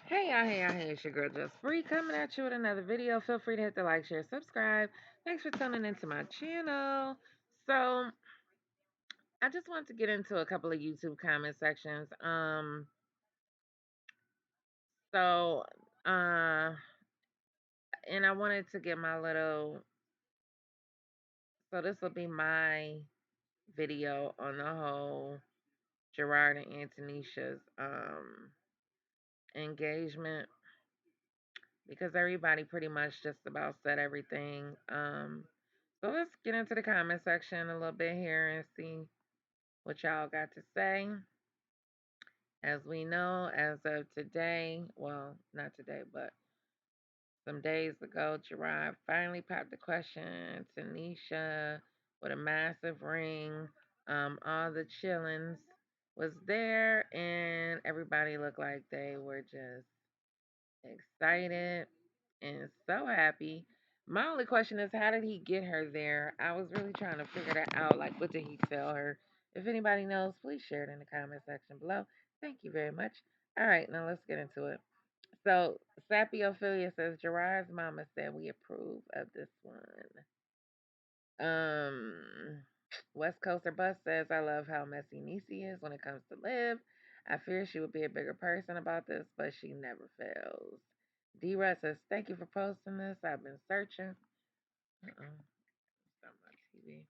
Hey, it's your girl Just Free coming at you with another video. Feel free to hit the like, share, subscribe. Thanks for tuning into my channel. So, I just want to get into a couple of YouTube comment sections. So, uh, and I wanted to get my little, so this will be my video on the whole Gerard and Antonisha's, engagement because everybody pretty much just about said everything. So let's get into the comment section a little bit here and see what y'all got to say. As we know, as of today, well, not today, but some days ago, Gerard finally popped the question to Neesha with a massive ring. All the chillins was there, and everybody looked like they were just excited and so happy. My only question is, how did he get her there? I was really trying to figure that out. Like, what did he tell her? If anybody knows, please share it in the comment section below. Thank you very much. All right, now let's get into it. So, Sappy Ophelia says, Gerard's mama said we approve of this one. Um, West Coaster Bus says, I love how messy Niecy is when it comes to live. I fear she would be a bigger person about this, but she never fails. D Russ says, thank you for posting this. I've been searching. Stop my TV.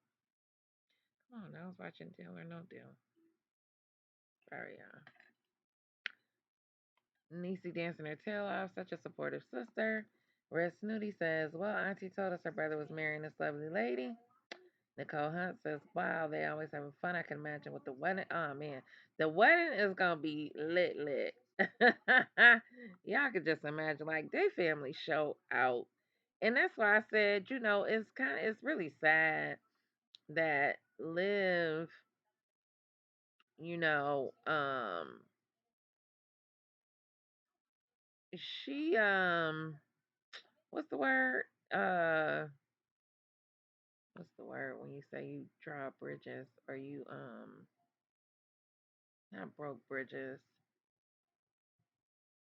Come on, I was watching Deal or No Deal. Sorry, y'all. Niecy dancing her tail off, such a supportive sister. Red Snooty says, well, Auntie told us her brother was marrying this lovely lady. Nicole Hunt says, wow, they always having fun. I can imagine with the wedding. Oh, man. The wedding is going to be lit. Y'all could just imagine, like, their family show out. And that's why I said, it's really sad that Liv, you know, she, what's the word? Uh, what's the word when you say you draw bridges or you, not broke bridges?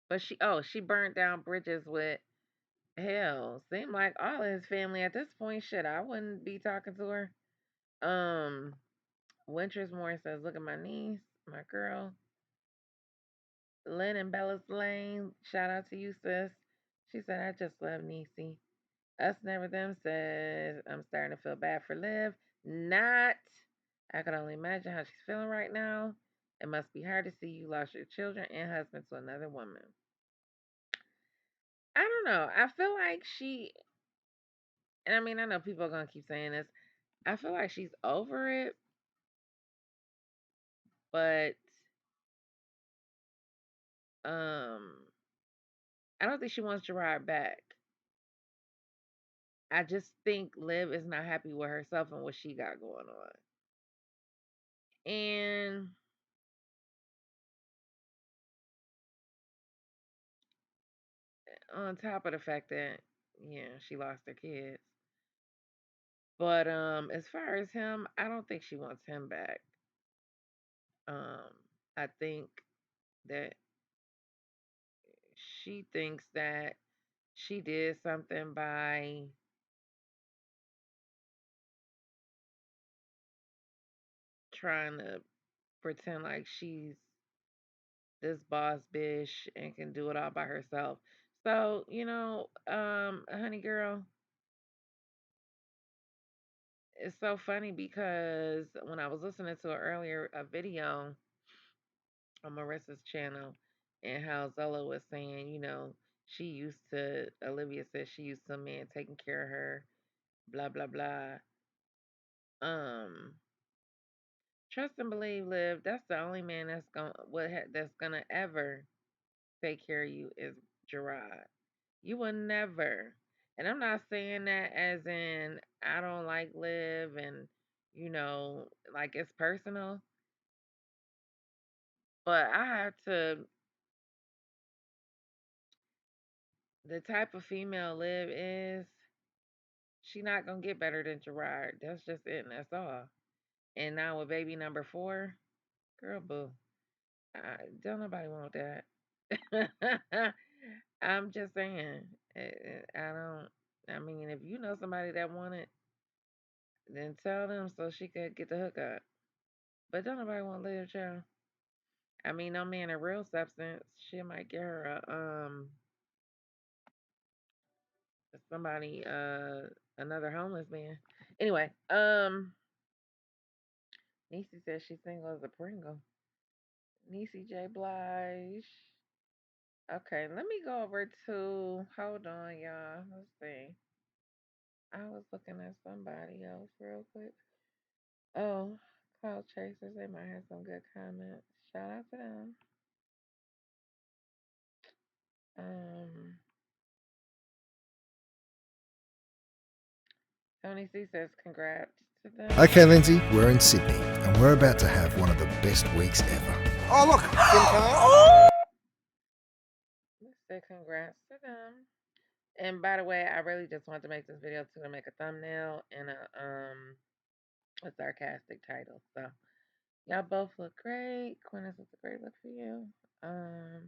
But she burnt down bridges with hell. Seemed like all of his family at this point. Shit, I wouldn't be talking to her. Um, Winters Moore says, "Look at my niece, my girl, Lynn and Bella's Lane. Shout out to you, sis." She said, "I just love Niecy." Us Never Them says, "I'm starting to feel bad for Liv. Not. I can only imagine how she's feeling right now. It must be hard to see you lost your children and husband to another woman." I don't know. I feel like and I mean, I know people are gonna keep saying this. I feel like she's over it, but um, I don't think she wants Gerard back. I just think Liv is not happy with herself and what she got going on. And on top of the fact that, yeah, she lost her kids. But as far as him, I don't think she wants him back. Um, I think that she thinks that she did something by trying to pretend like she's this boss bitch and can do it all by herself. So, honey girl, it's so funny because when I was listening to earlier a video on Marissa's channel and how Zola was saying, Olivia said she used to a man taking care of her, blah, blah, blah. Um, Trust and believe, Liv, that's the only man that's gonna ever take care of you is Gerard. You will never. And I'm not saying that as in I don't like Liv and like it's personal, but I have to the type of female Liv is, she not gonna get better than Gerard. That's just it and that's all. And now with baby number 4, girl boo. Don't nobody want that. I'm just saying. I don't. I mean, if you know somebody that want it, then tell them so she could get the hookup. But don't nobody want to live, child. I mean, no man in real substance. She might get her somebody another homeless man. Anyway, Niecy says she's single as a Pringle. Niecy J Blige. Okay, let me go over to. Hold on, y'all. Let's see. I was looking at somebody else real quick. Oh, Cloud Chasers. They might have some good comments. Shout out to them. Um, Tony C says congrats to them. Okay, Lindsay, we're in Sydney and we're about to have one of the best weeks ever. Oh, look, Finn coming. Let's say congrats to them. And by the way, I really just wanted to make this video too to make a thumbnail and a sarcastic title. So y'all both look great. Quinnis, it's a great look for you. Um,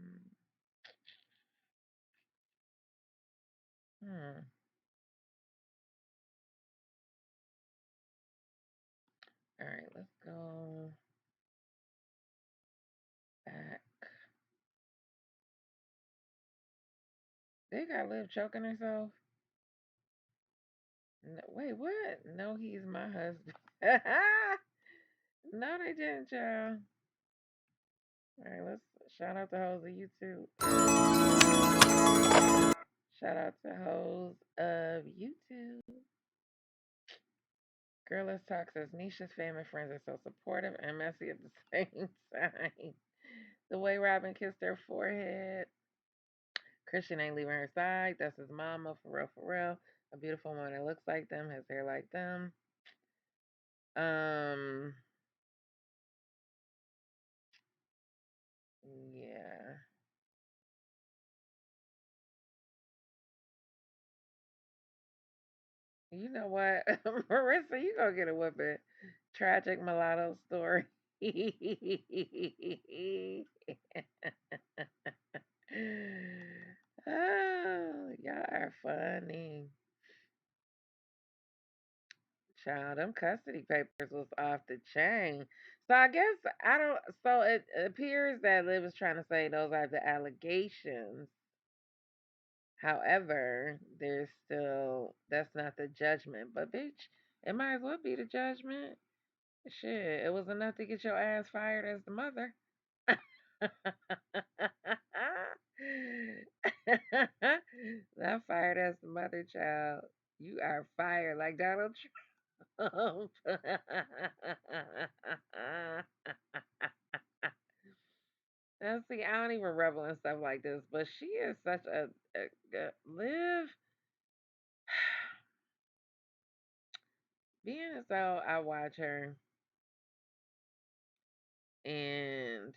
hmm. All right, let's go back. They got Liv choking herself. No, wait, what? No, he's my husband. No, they didn't, y'all. All right, let's shout out to hoes of YouTube. Shout out to hoes of YouTube. Girl, let's talk says Neesha's family friends are so supportive and messy at the same time. The way Robin kissed her forehead. Christian ain't leaving her side. That's his mama, for real, for real. A beautiful woman that looks like them, has hair like them. Um, yeah. You know what, Marissa, you gonna get a whooping. Tragic mulatto story. Oh, y'all are funny. Child, them custody papers was off the chain. So I guess I don't. So it appears that Liv was trying to say those are the allegations. However, there's still that's not the judgment. But bitch, it might as well be the judgment. Shit, it was enough to get your ass fired as the mother. Not fired as the mother, child. You are fired like Donald Trump. Now, see, I don't even revel in stuff like this, but she is such a Liv. Being as though I watch her and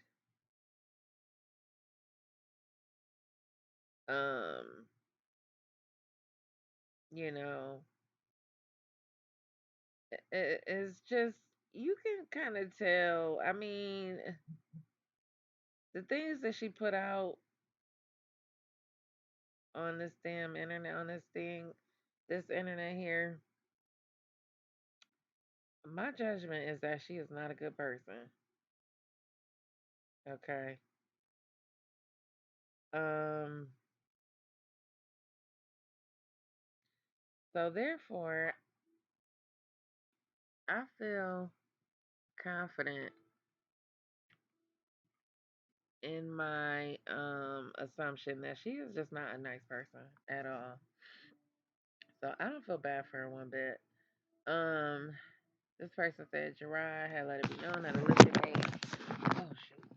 um, you know, it's just you can kind of tell. I mean, the things that she put out on this damn internet, on this internet here, my judgment is that she is not a good person. Okay. Um. So therefore, I feel confident in my assumption that she is just not a nice person at all. So I don't feel bad for her one bit. Um, this person said Gerard had let it be known that Olivia oh shoot,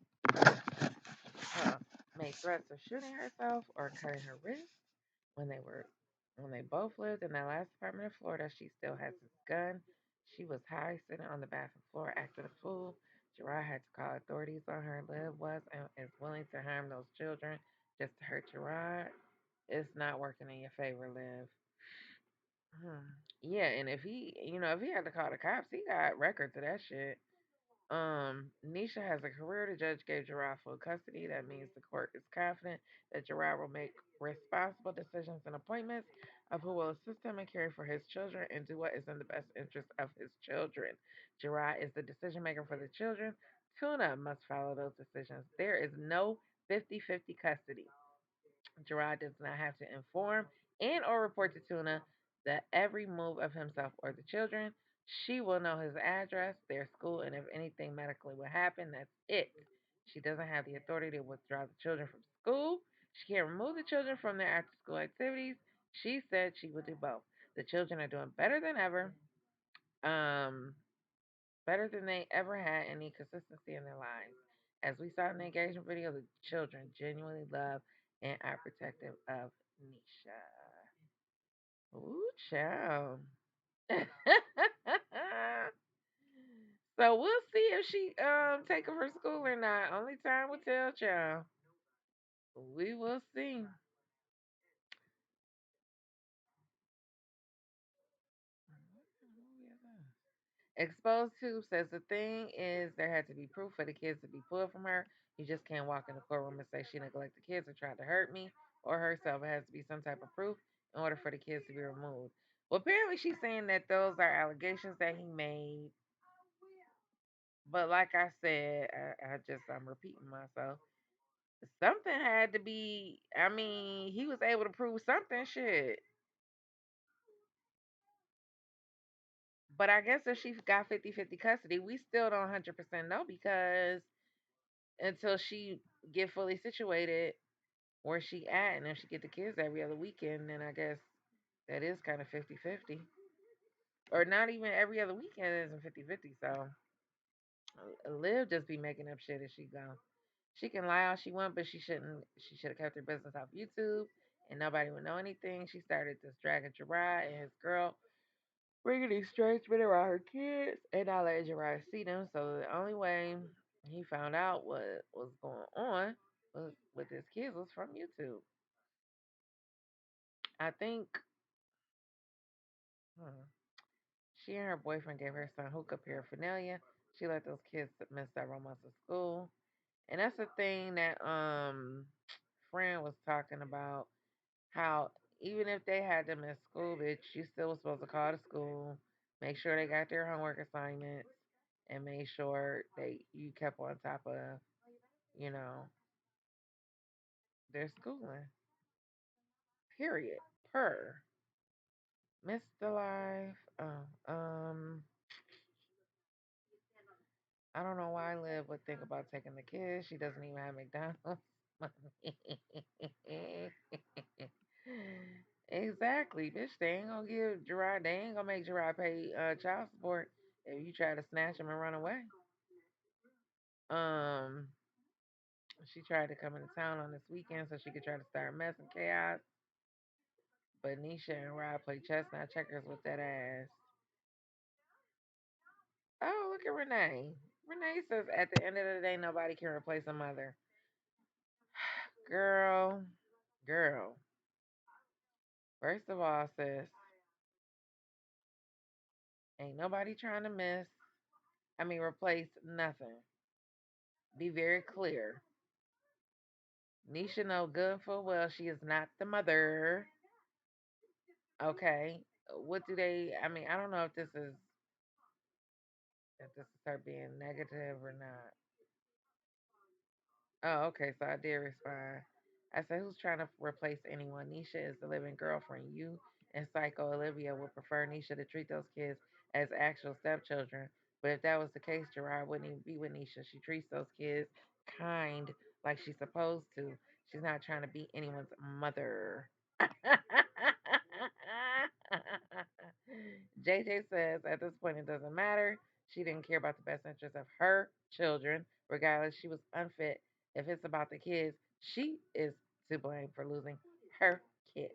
uh, made threats of shooting herself or cutting her wrist when they were when they both lived in that last apartment in Florida. She still has his gun. She was high, sitting on the bathroom floor, acting a fool. Gerard had to call authorities on her. Liv was and is willing to harm those children just to hurt Gerard. It's not working in your favor, Liv. Hmm. Yeah, and if he, if he had to call the cops, he got records of that shit. Neesha has a career. The judge gave Gerard full custody. That means the court is confident that Gerard will make responsible decisions and appointments of who will assist him in caring for his children and do what is in the best interest of his children. Gerard is the decision maker for the children. Tuna must follow those decisions. There is no 50-50 custody. Gerard does not have to inform and or report to Tuna that every move of himself or the children. She will know his address, their school, and if anything medically would happen, that's it. She doesn't have the authority to withdraw the children from school. She can't remove the children from their after school activities. She said she would do both. The children are doing better than ever. Um, Better than they ever had any consistency in their lives. As we saw in the engagement video, the children genuinely love and are protective of Neesha. Ooh, child. So we'll see if she take her for school or not. Only time will tell, child. We will see. Exposed Tube says the thing is there had to be proof for the kids to be pulled from her. You just can't walk in the courtroom and say she neglected kids or tried to hurt me or herself. It has to be some type of proof in order for the kids to be removed. Well, apparently she's saying that those are allegations that he made. But like I said, I'm repeating myself. Something had to be. I mean, he was able to prove something. Shit. But I guess if she got 50-50 custody, we still don't 100% know because until she get fully situated where she at and if she get the kids every other weekend, then I guess that is kind of 50-50. Or not even every other weekend isn't 50-50. So Liv just be making up shit as she go. She can lie all she want, but she shouldn't. She should have kept her business off YouTube and nobody would know anything. She started this dragging Gerard and his girl, bringing these strange men around her kids and not letting Gerard see them. So the only way he found out what was going on was with his kids was from YouTube. I think hmm, she and her boyfriend gave her son hookah paraphernalia. She let those kids miss several months of school, and that's the thing that friend was talking about. How even if they had to miss school, bitch, you still was supposed to call the school, make sure they got their homework assignments, and make sure they you kept on top of you know their schooling. Period. Per. Mr. Life. I don't know why Liv would think about taking the kids. She doesn't even have McDonald's money. Exactly, bitch. They ain't gonna give Gerard. They ain't gonna make Gerard pay child support if you try to snatch him and run away. Um, she tried to come into town on this weekend so she could try to start mess and chaos. But Nisha and Rob play chestnut checkers with that ass. Oh, look at Renee. Renee says at the end of the day, nobody can replace a mother. Girl, girl. First of all, sis, ain't nobody trying to replace nothing. Be very clear. Nisha know good and full well she is not the mother. Okay. What do they I don't know if this is her being negative or not. Oh, okay, so I did respond. I said, who's trying to replace anyone? Nisha is the living girlfriend. You and Psycho Olivia would prefer Nisha to treat those kids as actual stepchildren. But if that was the case, Gerard wouldn't even be with Nisha. She treats those kids kind like she's supposed to. She's not trying to be anyone's mother. JJ says at this point it doesn't matter. She didn't care about the best interest of her children, regardless. She was unfit. If it's about the kids, she is to blame for losing her kids.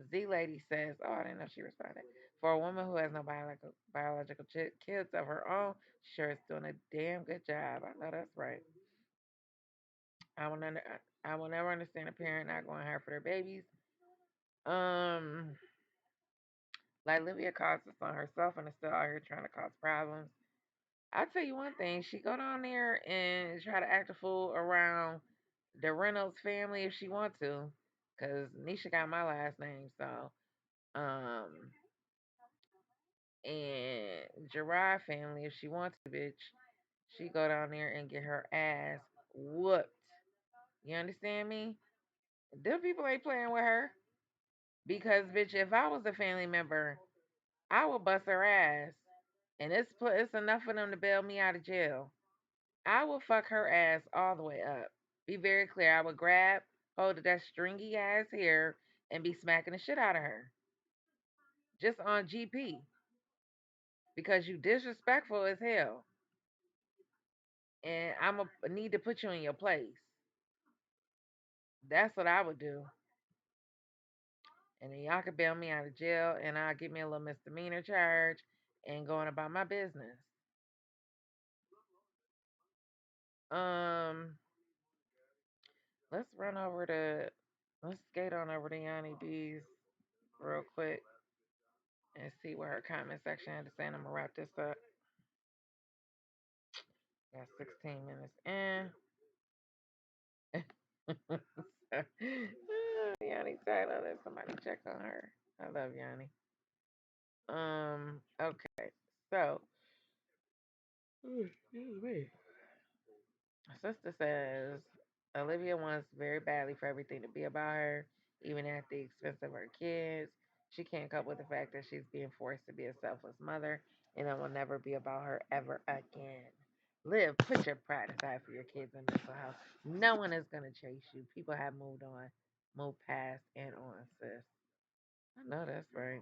Z Lady says, "Oh, I didn't know she responded. For a woman who has no biological kids of her own, she sure is doing a damn good job. I know that's right. I will never, I will never understand a parent not going hard for their babies. Um, like Livia caused this on herself and is still out here trying to cause problems. I tell you one thing, she go down there and try to act a fool around the Reynolds family if she want to, cause Neesha got my last name, so um, and Gerard family if she wants to, bitch, she go down there and get her ass whooped. You understand me? Them people ain't playing with her because, bitch, if I was a family member, I would bust her ass, and it's enough for them to bail me out of jail. I will fuck her ass all the way up. Be very clear. I would grab hold of that stringy ass hair and be smacking the shit out of her. Just on GP. Because you disrespectful as hell. And I'm a need to put you in your place. That's what I would do. And then y'all could bail me out of jail and I'll give me a little misdemeanor charge and going about my business. Um, let's run over to let's skate on over to Yanni B's real quick and see what her comment section had to say. And I'm gonna wrap this up. Got 16 minutes in. Yanni title. Let somebody check on her. I love Yanni. Okay. So, excuse me. Sister says Olivia wants very badly for everything to be about her, even at the expense of her kids. She can't cope with the fact that she's being forced to be a selfless mother, and it will never be about her ever again. Live, put your pride aside for your kids and mental health. No one is gonna chase you. People have moved on, moved past, and on, sis. I know that's right.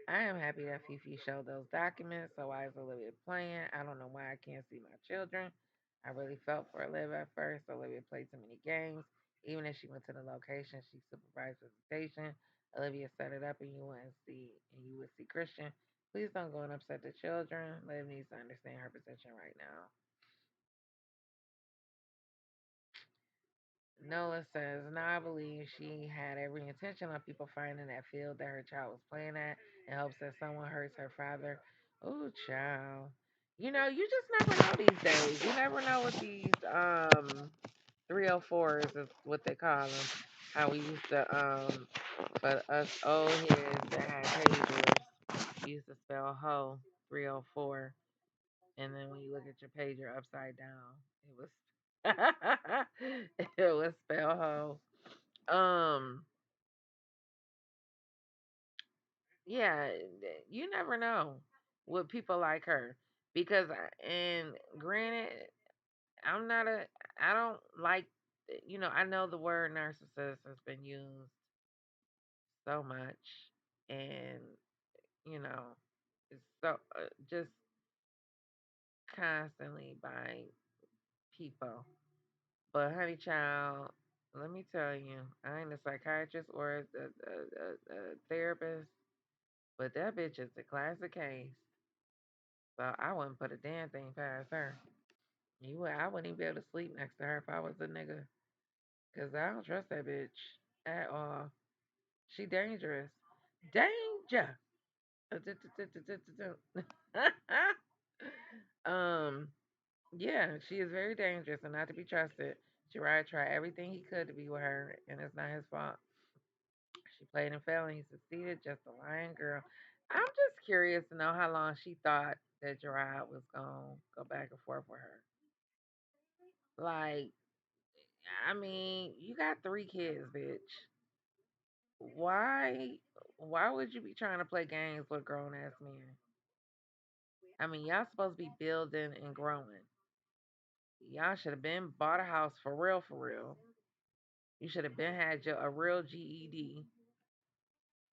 I am happy that Fifi showed those documents. So why is Olivia playing? I don't know why I can't see my children. I really felt for Olivia at first. Olivia played too many games. Even if she went to the location, she supervised visitation. Olivia set it up and you would see Christian. Please don't go and upset the children. Liv needs to understand her position right now. Nola says, now I believe she had every intention of people finding that field that her child was playing at in hopes that someone hurts her father. Oh, child. You know, you just never know these days. You never know what these 304s is what they call them. How we used to, for us old heads that had pagers, we used to spell hoe 304. And then when you look at your pager upside down, it was it was spell hoe. Um, yeah, you never know with people like her because, and granted, I'm not a, I don't like, I know the word narcissist has been used so much, and you know, it's so just constantly by people. But honey child, let me tell you, I ain't a psychiatrist or a therapist, but that bitch is a classic case. So I wouldn't put a damn thing past her. I wouldn't even be able to sleep next to her if I was a nigga, cause I don't trust that bitch at all. She dangerous. Danger. um, yeah, she is very dangerous and not to be trusted. Gerard tried everything he could to be with her, and it's not his fault. She played and failed, and he succeeded. Just a lying girl. I'm just curious to know how long she thought that Gerard was gonna go back and forth with her. Like, I mean, you got 3 kids, bitch. Why? Why would you be trying to play games with grown ass men? I mean, y'all supposed to be building and growing. Y'all should have been bought a house for real, for real. You should have been had a real GED,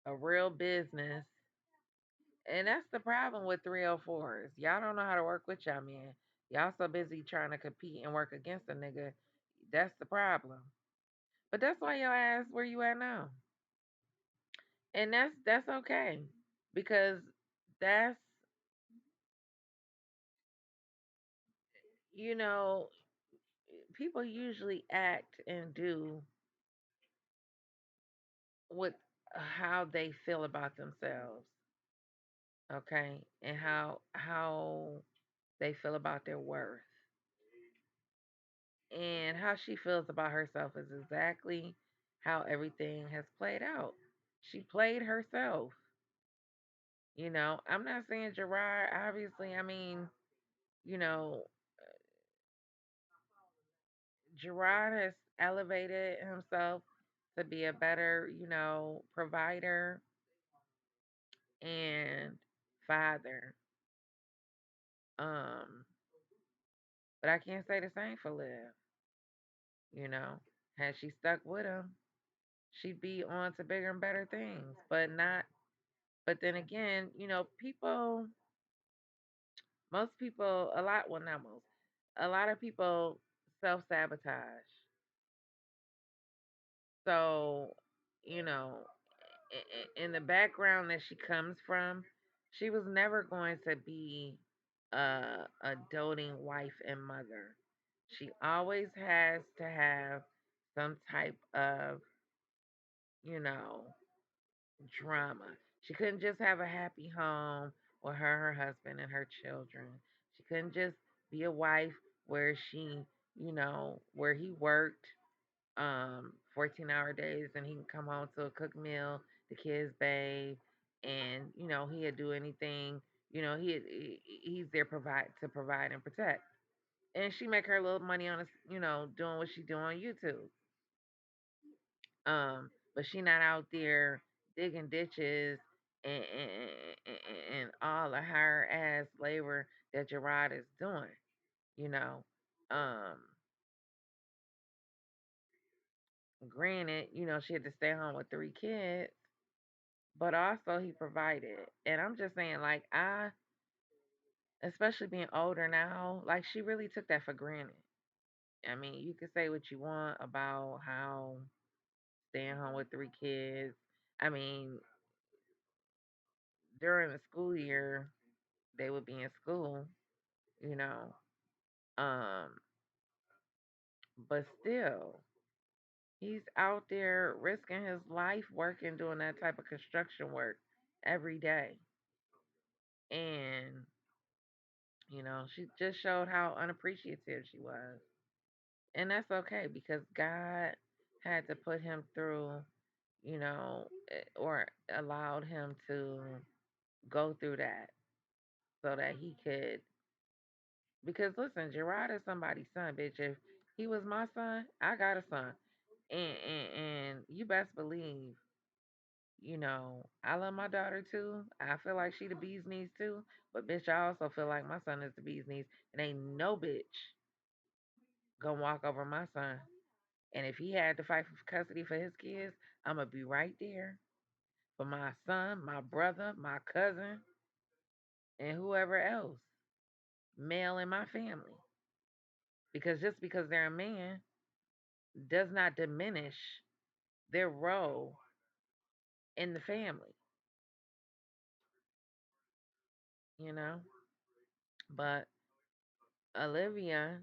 a real business. And that's the problem with 304s. Y'all don't know how to work with y'all men. Y'all so busy trying to compete and work against a nigga. That's the problem. But that's why your ass where you at now. And that's okay. Because that's you know, people usually act and do with how they feel about themselves. okay, and how they feel about their worth and how she feels about herself is exactly how everything has played out. She played herself. I'm not saying Gerard, obviously, I mean, you know, Gerard has elevated himself to be a better, provider and father. Um, but I can't say the same for Liv, you know. Had she stuck with him, she'd be on to bigger and better things. But then again, most people, a lot, well, not most, a lot of people self sabotage. So, you know, in the background that she comes from, she was never going to be a doting wife and mother. She always has to have some type of, you know, drama. She couldn't just have a happy home with her husband, and her children. She couldn't just be a wife where where he worked 14-hour days and he can come home to a cooked meal, the kids bathe, and he'd do anything. He's there provide and protect. And she make her little money on us, doing what she do on YouTube. But she not out there digging ditches and all the higher ass labor that Gerard is doing, you know. Um, Granted, she had to stay home with 3 kids, but also he provided. And I'm just saying, like, especially being older now, like, she really took that for granted. I mean, you can say what you want about how staying home with 3 kids. I mean, during the school year, they would be in school, you know. Um, but still, he's out there risking his life working, doing that type of construction work every day. And, she just showed how unappreciative she was. And that's okay because God had to put him through, or allowed him to go through that so that he could. Because listen, Gerard is somebody's son, bitch. If he was my son, I got a son, and you best believe, I love my daughter too. I feel like she the bee's knees too. But bitch, I also feel like my son is the bee's knees, and ain't no bitch gonna walk over my son. And if he had to fight for custody for his kids, I'm gonna be right there for my son, my brother, my cousin, and whoever else, male in my family. Because just because they're a man does not diminish their role in the family, you know? But Olivia,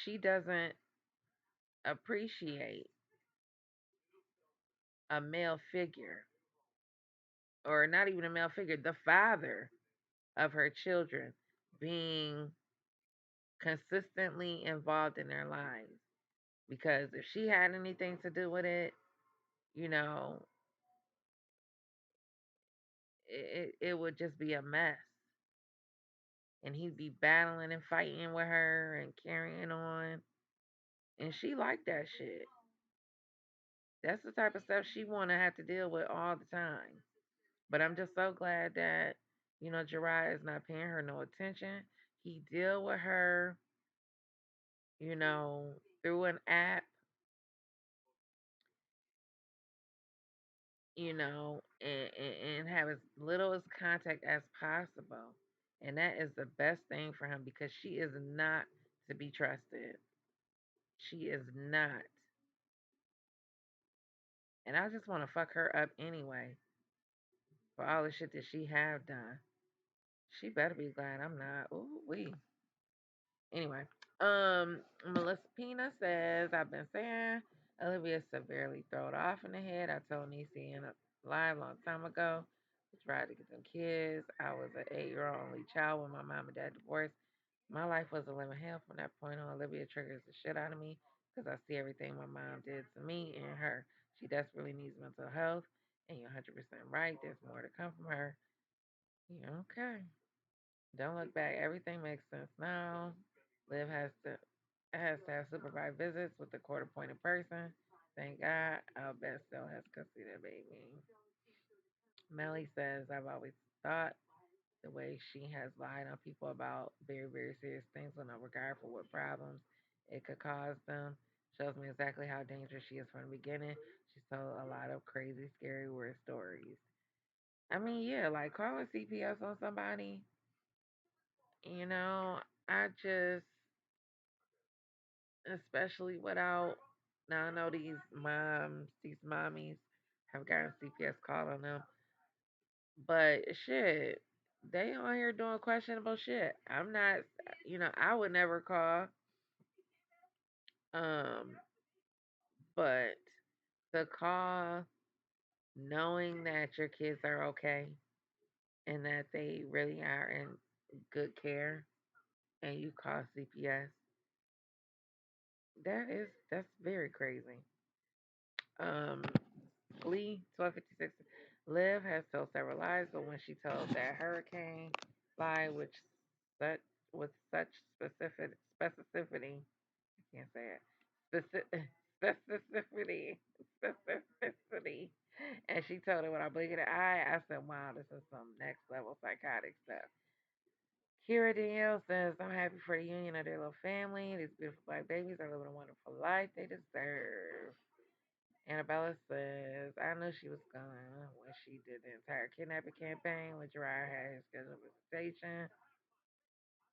she doesn't appreciate a male figure, or not even a male figure, the father of her children being consistently involved in their lives. Because if she had anything to do with it, you know, it would just be a mess. And he'd be battling and fighting with her and carrying on. And she liked that shit. That's the type of stuff she want to have to deal with all the time. But I'm just so glad that, Gerard is not paying her no attention. He deal with her, through an app, and have as little as contact as possible. And that is the best thing for him because she is not to be trusted. She is not. And I just want to fuck her up anyway for all the shit that she have done. She better be glad I'm not. Ooh, wee. Anyway, Melissa Pina says, I've been saying Olivia severely thrown off in the head. I told Niecy in a live long time ago. Tried to get them kids. I was an 8-year-old only child when my mom and dad divorced. My life was a living hell from that point on. Olivia triggers the shit out of me because I see everything my mom did to me and her. She desperately needs mental health, and you're 100% right. There's more to come from her. Yeah, okay. Don't look back. Everything makes sense now. Liv has to have supervised visits with the court appointed person. Thank God. I'll bet still has custody of the baby. Melly says, I've always thought the way she has lied on people about very, very serious things with no regard for what problems it could cause them shows me exactly how dangerous she is from the beginning. She's told a lot of crazy, scary, weird stories. I mean, yeah, like calling CPS on somebody, you know, I just, especially without, now I know these mommies have gotten CPS call on them, but shit, they on here doing questionable shit. I'm not, I would never call. Um, but the call knowing that your kids are okay and that they really are in good care and you call CPS, that's very crazy. Um, Lee 1256 Liv has told several lies, but when she told that hurricane lie, such with such specificity, I can't say it. Specificity, specificity. And she told it when I blinked an eye. I said, "Wow, this is some next level psychotic stuff." Kira Danielle says, "I'm happy for the union of their little family. These beautiful black babies are living a wonderful life they deserve." Annabella says, "I knew she was gonna when she did the entire kidnapping campaign when Gerard had his scheduled visitation.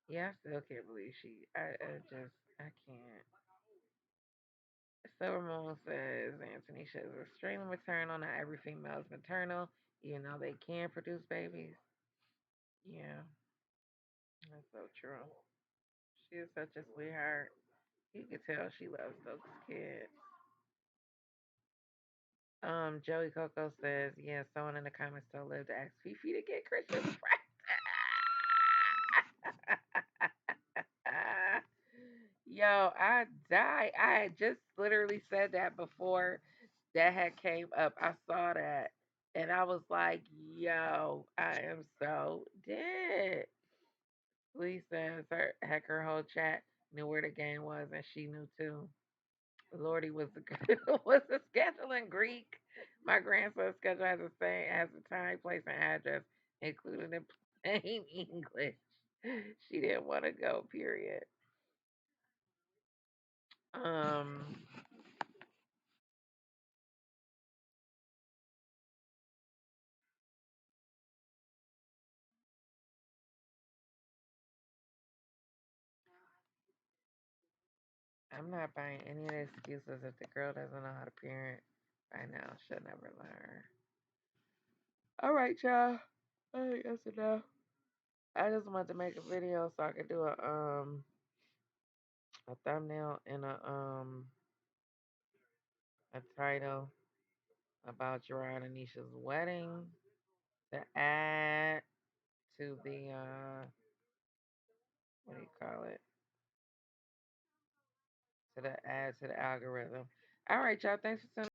Yeah, I still can't believe I can't." Silver Moon says Antonisha is extremely maternal. Not every female is maternal, even though they can produce babies. Yeah, that's so true. She is such a sweetheart. You can tell she loves those kids. Joey Coco says, yeah, someone in the comments told Liv to ask Fifi to get Christian friends. Yo, I died. I had just literally said that before that had came up. I saw that and I was like, yo, I am so dead. Lee says her whole chat knew where the game was and she knew too. Lordy was the was the schedule in Greek. My grandson's schedule has the time, place, and address, including in plain English. She didn't want to go. Period. Um, I'm not buying any of the excuses if the girl doesn't know how to parent by now. She'll never learn. All right, y'all. I think that's enough. I just wanted to make a video so I could do a thumbnail and a title about Gerard and Neesha's wedding. To add to the what do you call it? To the add to the algorithm. All right, y'all. Thanks for tuning.